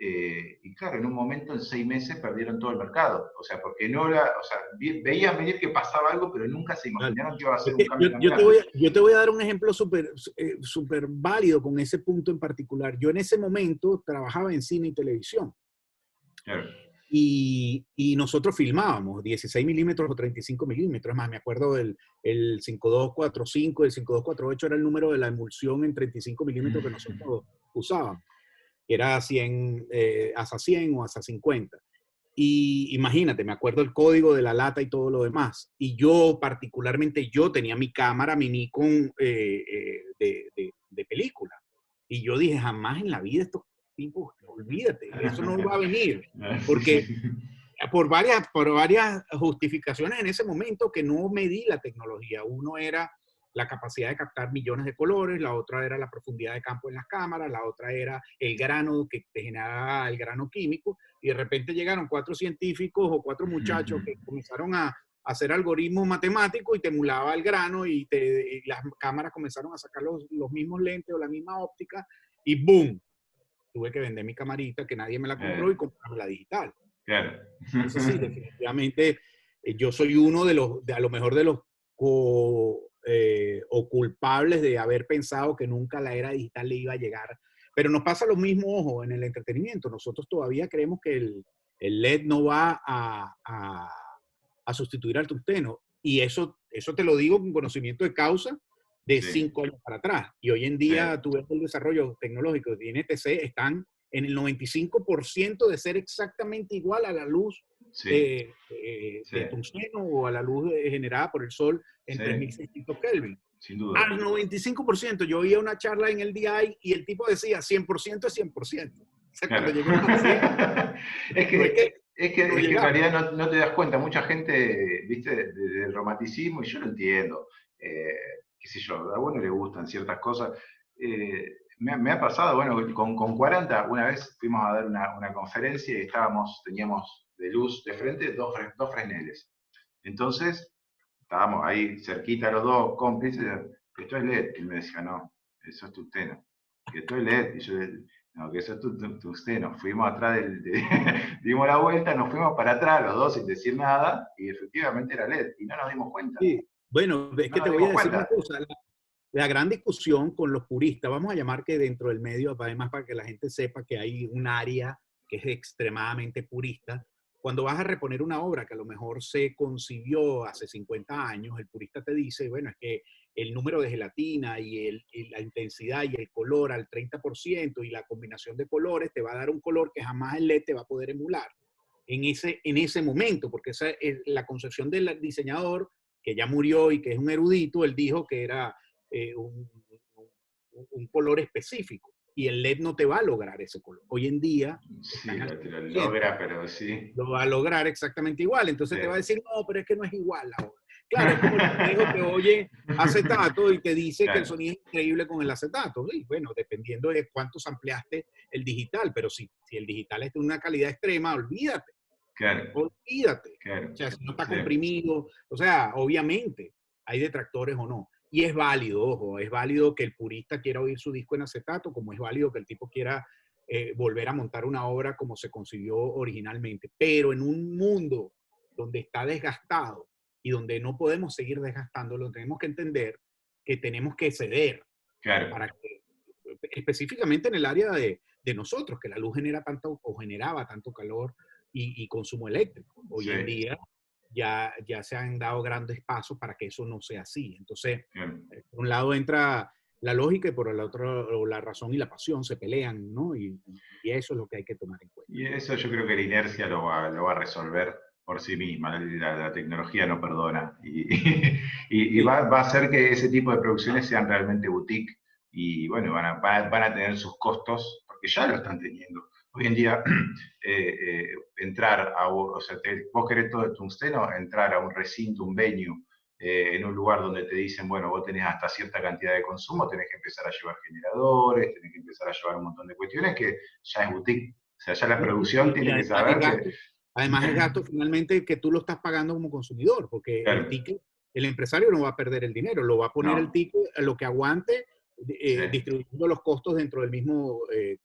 y claro, en un momento, en 6 meses, perdieron todo el mercado. O sea, porque no la, o sea, veían venir que pasaba algo, pero nunca se imaginaron que iba a ser Es un que cambio tan grande. yo te voy a dar un ejemplo súper válido con ese punto en particular. Yo en ese momento trabajaba en cine y televisión Claro. y nosotros filmábamos 16 milímetros o 35 milímetros. Es más, me acuerdo el 5245, el 5248 era el número de la emulsión en 35 milímetros que nosotros usábamos. Era 100, ASA 100 o ASA 50. Y imagínate, me acuerdo el código de la lata y todo lo demás. Y yo, particularmente, yo tenía mi cámara, mi Nikon de película. Y yo dije, jamás en la vida estos tipos, olvídate, eso no va a venir. Sí, Porque sí. por varias justificaciones en ese momento que no medí la tecnología. Uno era la capacidad de captar millones de colores, la otra era la profundidad de campo en las cámaras, la otra era el grano que te generaba el grano químico, y de repente llegaron 4 científicos o 4 muchachos que comenzaron a hacer algoritmos matemáticos y te emulaba el grano y las cámaras comenzaron a sacar los mismos lentes o la misma óptica y ¡boom! Tuve que vender mi camarita que nadie me la compró y comprarme la digital. Claro. Entonces sí, definitivamente yo soy uno a lo mejor de los o culpables de haber pensado que nunca la era digital le iba a llegar. Pero nos pasa lo mismo, ojo, en el entretenimiento. Nosotros todavía creemos que el LED no va a sustituir al tungsteno. Y eso te lo digo con conocimiento de causa de Sí, 5 años para atrás. Y hoy en sí, día tú ves el desarrollo tecnológico de NTC están en el 95% de ser exactamente igual a la luz sí, sí, de tungsteno o a la luz generada por el sol en sí, 3600 Kelvin. sin duda. Al 95%, yo oía una charla en el DI y el tipo decía 100% es 100%. O sea, cuando Claro. lleguemos a 100, Es no es que que, es que, no es que en llegamos. realidad no te das cuenta, mucha gente, viste, del romanticismo, y yo lo entiendo, qué sé yo, a uno le gustan ciertas cosas. Me ha pasado, bueno, con 40, una vez fuimos a dar una conferencia y teníamos de luz de frente dos freneles. Entonces, estábamos ahí cerquita los dos cómplices, esto es LED. Y me decía, no, eso es tungsteno. Que esto es LED. Y yo, no, que eso es tungsteno. Fuimos atrás dimos la vuelta, nos fuimos para atrás los dos sin decir nada, y efectivamente era LED. Y no nos dimos cuenta. Sí. Bueno, es No que nos te voy a dimos decir una cuenta. cosa. La gran discusión con los puristas, vamos a llamar que dentro del medio, además para que la gente sepa que hay un área que es extremadamente purista, cuando vas a reponer una obra que a lo mejor se concibió hace 50 años, el purista te dice, bueno, es que el número de gelatina y la intensidad y el color al 30% y la combinación de colores te va a dar un color que jamás el LED te va a poder emular en ese momento, porque esa es la concepción del diseñador que ya murió y que es un erudito. Él dijo que era eh, un, un, color específico y el LED no te va a lograr ese color. Hoy en día Sí, están al lo 100%, logra, pero sí. lo va a lograr exactamente igual. Entonces te va a Sí. decir, no, pero es que no es igual ahora. Claro, es como el viejo que oye acetato y te dice que el Claro, sonido es increíble con el acetato. Sí, bueno, dependiendo de cuántos ampliaste el digital, pero si el digital es de una calidad extrema, olvídate, claro, olvídate. O claro. sea, si no está Sí, comprimido, o sea, obviamente hay detractores o no. Y es válido, ojo, es válido que el purista quiera oír su disco en acetato, como es válido que el tipo quiera volver a montar una obra como se concibió originalmente. Pero en un mundo donde está desgastado y donde no podemos seguir desgastándolo, tenemos que entender que tenemos que ceder claro. para que, específicamente en el área de nosotros, que la luz genera tanto o generaba tanto calor y consumo eléctrico. Hoy Sí, en día ya se han dado grandes pasos para que eso no sea así. Entonces, bien. por un lado entra la lógica y por el otro la razón y la pasión se pelean, ¿no? Y eso es lo que hay que tomar en cuenta. Y eso yo creo que la inercia lo va a resolver por sí misma. La tecnología no perdona. Y Sí, va a hacer que ese tipo de producciones sean realmente boutique. Y bueno, van a tener sus costos, porque ya lo están teniendo. Hoy en día, entrar o sea, vos querés todo el tungsteno, entrar a un recinto, un venue, en un lugar donde te dicen, bueno, vos tenés hasta cierta cantidad de consumo, tenés que empezar a llevar generadores, tenés que empezar a llevar un montón de cuestiones que ya es boutique. O sea, ya la producción y tiene que saber que... además es gasto finalmente que tú lo estás pagando como consumidor, porque el Claro, ticket, el empresario no va a perder el dinero, lo va a poner el no, ticket a lo que aguante, sí, distribuyendo los costos dentro del mismo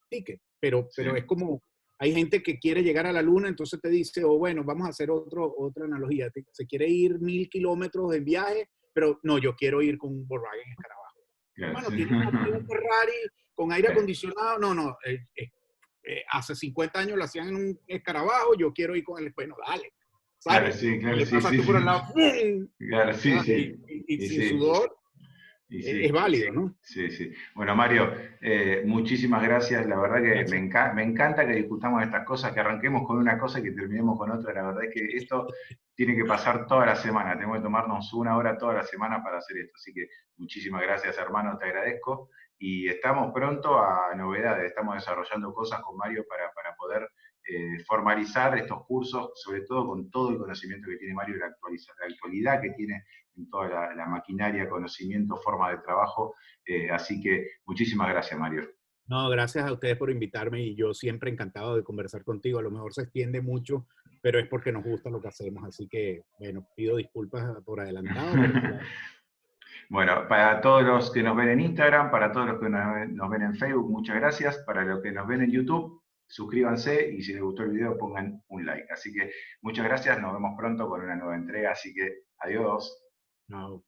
ticket. Pero es sí, como, hay gente que quiere llegar a la luna, entonces te dice, o bueno, vamos a hacer otra analogía, se quiere ir 1000 kilómetros en viaje, pero no, yo quiero ir con un Volkswagen Escarabajo. claro, Bueno, sí. tiene un Ferrari con aire acondicionado, no, hace 50 años lo hacían en un escarabajo, yo quiero ir con el, bueno, dale, Claro, sale. sí, Y claro, le sí, pasas sí, tú por sí. el lado, ¡pum! Claro, sí, ¿Verdad? sí. Y Y sin sí, sudor, y es sí. válido, ¿no? Sí, sí. Bueno, Mario, muchísimas gracias. La verdad que Gracias. me encanta que discutamos estas cosas, que arranquemos con una cosa y que terminemos con otra. La verdad es que esto tiene que pasar toda la semana. Tenemos que tomarnos una hora toda la semana para hacer esto. Así que muchísimas gracias, hermano, te agradezco. Y estamos pronto a novedades. Estamos desarrollando cosas con Mario para poder formalizar estos cursos, sobre todo con todo el conocimiento que tiene Mario, la actualidad que tiene en toda la maquinaria, conocimiento, forma de trabajo. Así que muchísimas gracias, Mario. No, gracias a ustedes por invitarme y yo siempre encantado de conversar contigo. A lo mejor se extiende mucho, pero es porque nos gusta lo que hacemos. Así que, bueno, pido disculpas por adelantado, pero Bueno, para todos los que nos ven en Instagram, para todos los que nos ven en Facebook, muchas gracias. Para los que nos ven en YouTube, suscríbanse y si les gustó el video pongan un like. Así que muchas gracias, nos vemos pronto con una nueva entrega. Así que adiós. no.